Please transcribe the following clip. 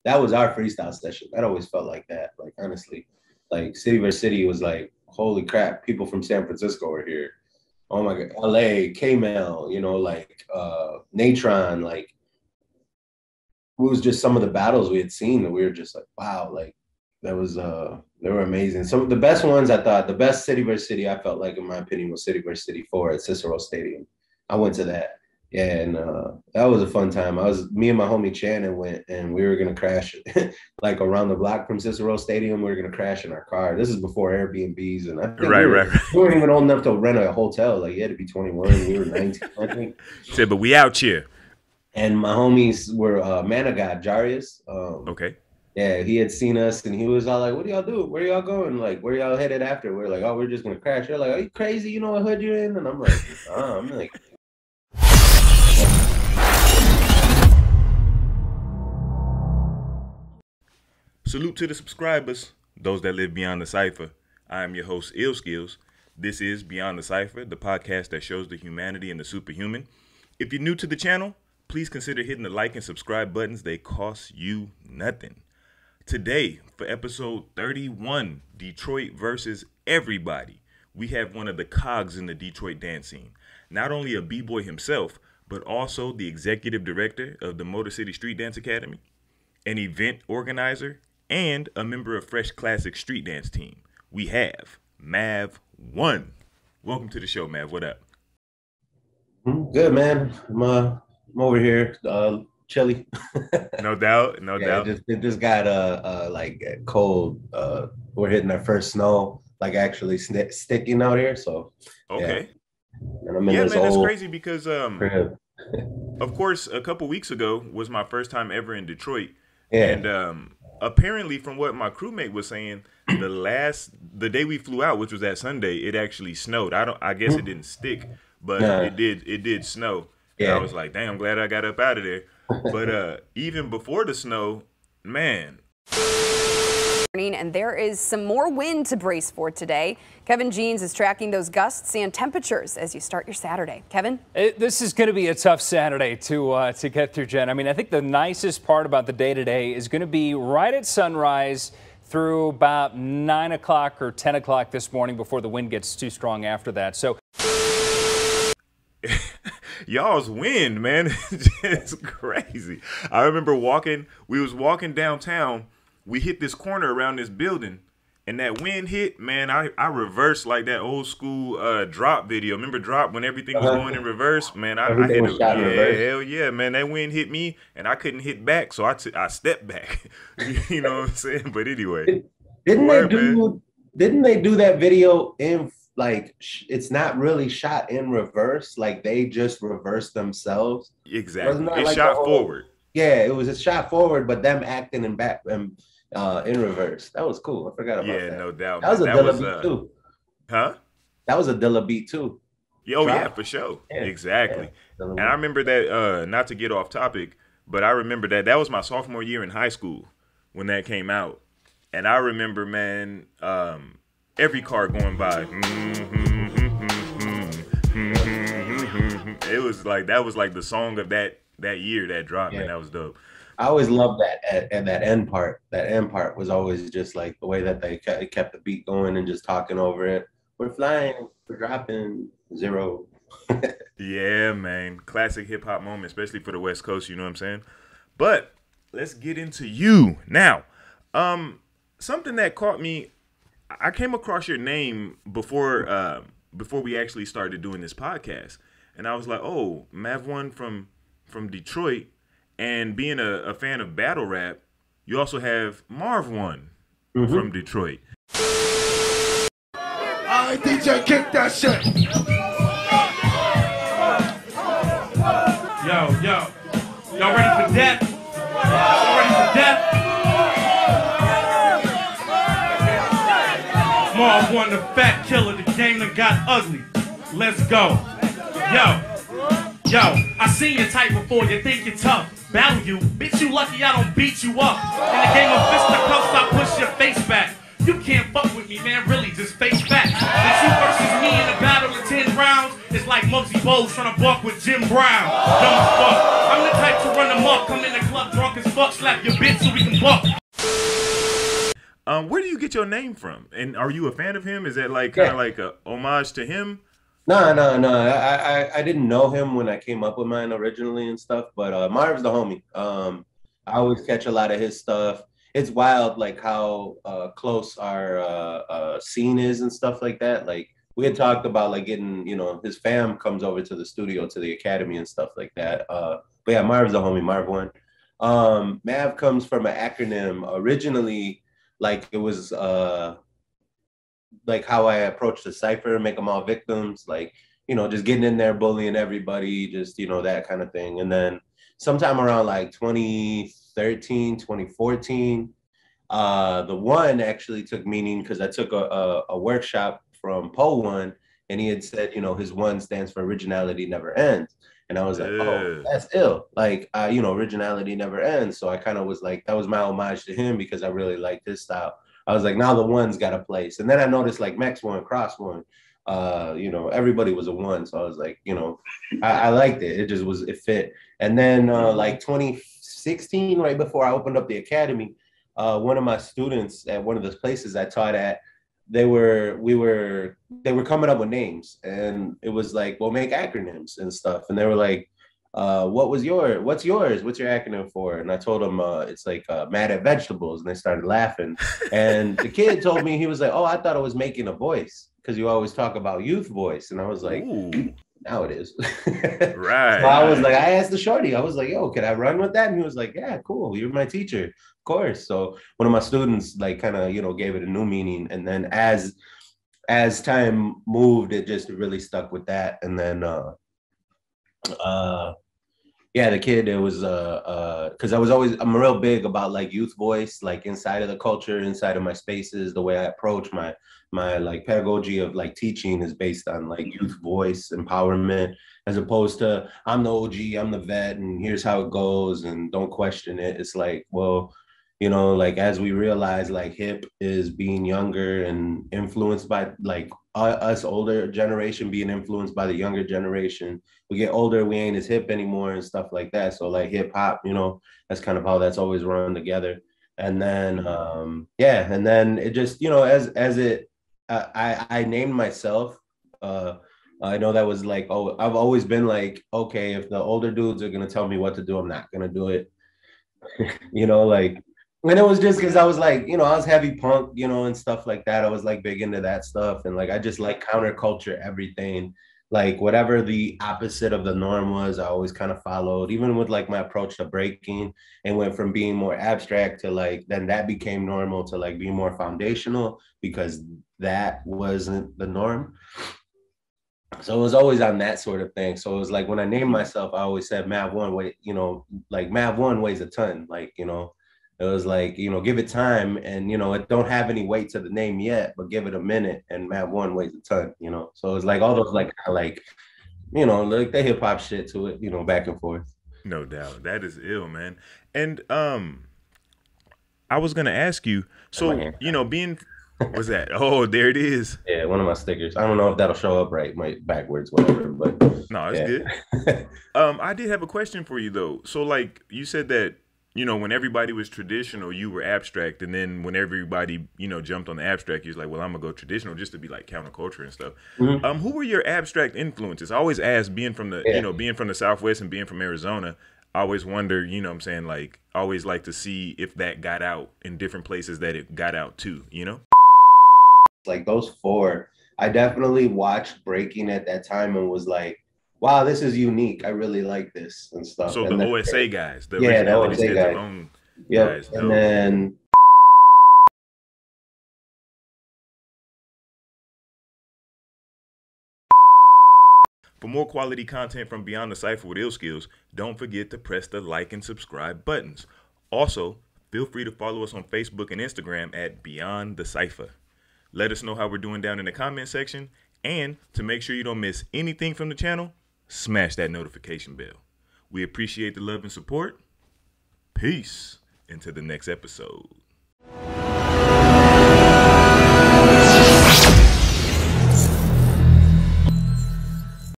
that was our freestyle session. That always felt like that. Like honestly, like City vs City was like, holy crap, people from San Francisco are here. Oh my god, LA, K-Mel, you know, like Natron, like it was just some of the battles we had seen that we were just like, wow, like that was they were amazing. Some of the best ones I thought, the best City vs City I felt like in my opinion was City vs City 4 at Cicero Stadium. I went to that. Yeah, and that was a fun time. I was me and my homie Shannon went and we were gonna crash like around the block from Cicero Stadium. We were gonna crash in our car. This is before Airbnbs, and I think Right. we weren't even old enough to rent a hotel. Like you had to be 21. We were 19, I think. Said, but we out here. And my homies were man of God, Jarius. Okay. Yeah, he had seen us and he was all like, what do y'all do? Where y'all going? Like, where y'all headed after? We're like, oh, we're just gonna crash. They're like, are you crazy? You know what hood you're in? And I'm like, I'm like, Salute to the subscribers, those that live beyond the Cypher. I am your host, Illskillz. This is Beyond the Cypher, the podcast that shows the humanity and the superhuman. If you're new to the channel, please consider hitting the like and subscribe buttons. They cost you nothing. Today, for episode 31, Detroit versus everybody, we have one of the cogs in the Detroit dance scene. Not only a b-boy himself, but also the executive director of the Motor City Street Dance Academy, an event organizer, and a member of Fresh Classic Street Dance Team. We have Mavone. Welcome to the show, Mav. What up? good man. I'm over here, chilly. No doubt, no Yeah, doubt. it just got like cold. We're hitting our first snow, like actually sticking out here. So Okay. yeah. And I'm in Yeah, this man, that's old crazy because crib. of course, a couple weeks ago was my first time ever in Detroit. Yeah. And apparently, from what my crewmate was saying, the day we flew out, which was that Sunday, it actually snowed. I guess it didn't stick, but Nah. it did snow. And Yeah. I was like, damn, I'm glad I got up out of there. But even before the snow, man. And there is some more wind to brace for today. Kevin Jeans is tracking those gusts and temperatures as you start your Saturday. Kevin? This is going to be a tough Saturday to get through, Jen. I mean, I think the nicest part about the day today is going to be right at sunrise through about 9 o'clock or 10 o'clock this morning before the wind gets too strong after that. So Y'all's wind, man, it's crazy. I remember we was walking downtown. We hit this corner around this building, and that wind hit, man. I reversed like that old school drop video. Remember drop when everything was going in reverse? Man, I hit it. Yeah, hell yeah, man. That wind hit me, and I couldn't hit back, so I stepped back. You know what I'm saying? But anyway, Didn't they do that video in like it's not really shot in reverse? Like they just reversed themselves. Exactly. It like shot forward. Yeah, it was a shot forward, but them acting in back in reverse. That was cool. I forgot about that. Yeah, no doubt. That was a Dilla beat too. Huh? That was a Dilla beat too. Oh yeah, for sure. Yeah, exactly. Yeah. And I remember that. Not to get off topic, but I remember that was my sophomore year in high school when that came out, and I remember, man, every car going by. It was like that was like the song of that year that dropped, and that was dope. I always loved that and that end part. That end part was always just like the way that they kept the beat going and just talking over it. We're flying, we're dropping, zero. Yeah, man. Classic hip hop moment, especially for the West Coast, you know what I'm saying? But let's get into you. Now, something that caught me, I came across your name before we actually started doing this podcast. And I was like, oh, Mavone from Detroit, and being a fan of battle rap, you also have Mavone from Detroit. All right, DJ, kick that shit. Yo, y'all ready for death? Y'all ready for death? Mavone, the fat killer, the game that got ugly. Let's go. Yo, I seen your type before, you think you're tough. Battle you, bitch, you lucky I don't beat you up. In the game of fisticuffs, I push your face back. You can't fuck with me, man, really, just face facts. It's you versus me in a battle of 10 rounds. It's like Muggsy Bogues trying to buck with Jim Brown. Dumb as fuck. I'm the type to run them up, come in the club drunk as fuck, slap your bitch so we can you up. Where do you get your name from? And are you a fan of him? Is that like kind of like a homage to him? No. I didn't know him when I came up with mine originally and stuff, but Marv's the homie. I always catch a lot of his stuff. It's wild, like how close our scene is and stuff like that. Like we had talked about like getting, you know, his fam comes over to the studio, to the academy and stuff like that. But yeah, Marv's the homie, Mavone. Mav comes from an acronym originally, like it was like how I approached the Cypher, make them all victims, like, you know, just getting in there, bullying everybody, just, you know, that kind of thing. And then sometime around like 2013, 2014, the one actually took meaning because I took a workshop from Poe One, and he had said, you know, his one stands for originality never ends. And I was like, oh, that's ill. Like, you know, originality never ends. So I kind of was like, that was my homage to him because I really liked his style. I was like, now the one's got a place. And then I noticed like Max One, Cross One, you know, everybody was a one. So I was like, you know, I liked it. It just was, it fit. And then like 2016, right before I opened up the academy, one of my students at one of the places I taught at, they were coming up with names, and it was like, well, make acronyms and stuff. And they were like, what's yours? What's your acronym for? And I told them it's like mad at vegetables, and they started laughing. And the kid told me, he was like, oh, I thought it was making a voice because you always talk about youth voice. And I was like, ooh. Now it is. Right. So I was like, I asked the shorty, I was like, yo, could I run with that? And he was like, yeah, cool, you're my teacher, of course. So one of my students like kind of, you know, gave it a new meaning. And then as time moved, it just really stuck with that. And then yeah, the kid, it was because I'm real big about like youth voice, like inside of the culture, inside of my spaces. The way I approach my like pedagogy of like teaching is based on like youth voice empowerment, as opposed to I'm the OG, I'm the vet, and here's how it goes, and don't question it. It's like, well, you know, like as we realize like hip is being younger and influenced by like us older generation being influenced by the younger generation. We get older, we ain't as hip anymore and stuff like that. So like hip hop, you know, that's kind of how that's always run together. And then yeah, and then it just, you know, as it I named myself. I know that was like, oh, I've always been like, okay, if the older dudes are gonna tell me what to do, I'm not gonna do it. You know, like, and it was just because I was like, you know, I was heavy punk, you know, and stuff like that. I was like big into that stuff, and like I just like counterculture everything. Like whatever the opposite of the norm was, I always kind of followed, even with like my approach to breaking, and went from being more abstract to like, then that became normal to like being more foundational because that wasn't the norm. So it was always on that sort of thing. So it was like when I named myself, I always said Mav One weight, you know, like Mav One weighs a ton. Like, you know, it was like, you know, give it time, and, you know, it don't have any weight to the name yet, but give it a minute, and Mav One weighs a ton, you know. So it's like all those like you know, like the hip hop shit to it, you know, back and forth. No doubt. That is ill, man. And I was gonna ask you, so you know, being what's that? Oh, there it is. Yeah, one of my stickers. I don't know if that'll show up right, my backwards, whatever, but no, it's good. I did have a question for you though. So like you said that, you know, when everybody was traditional, you were abstract, and then when everybody, you know, jumped on the abstract, you was like, well, I'm gonna go traditional just to be like counterculture and stuff. Mm-hmm. Who were your abstract influences? I always ask, being from the, you know, being from the Southwest and being from Arizona, I always wonder, you know what I'm saying, like, I always like to see if that got out in different places that it got out too, you know? Like those four, I definitely watched breaking at that time and was like, wow, this is unique. I really like this and stuff. So and the OSA guys, the yeah, the OSA guys. Yep. And then for more quality content from Beyond the Cypher with Illskillz, don't forget to press the like and subscribe buttons. Also, feel free to follow us on Facebook and Instagram at Beyond the Cypher. Let us know how we're doing down in the comment section, and to make sure you don't miss anything from the channel, smash that notification bell. We appreciate the love and support. Peace. Into the next episode.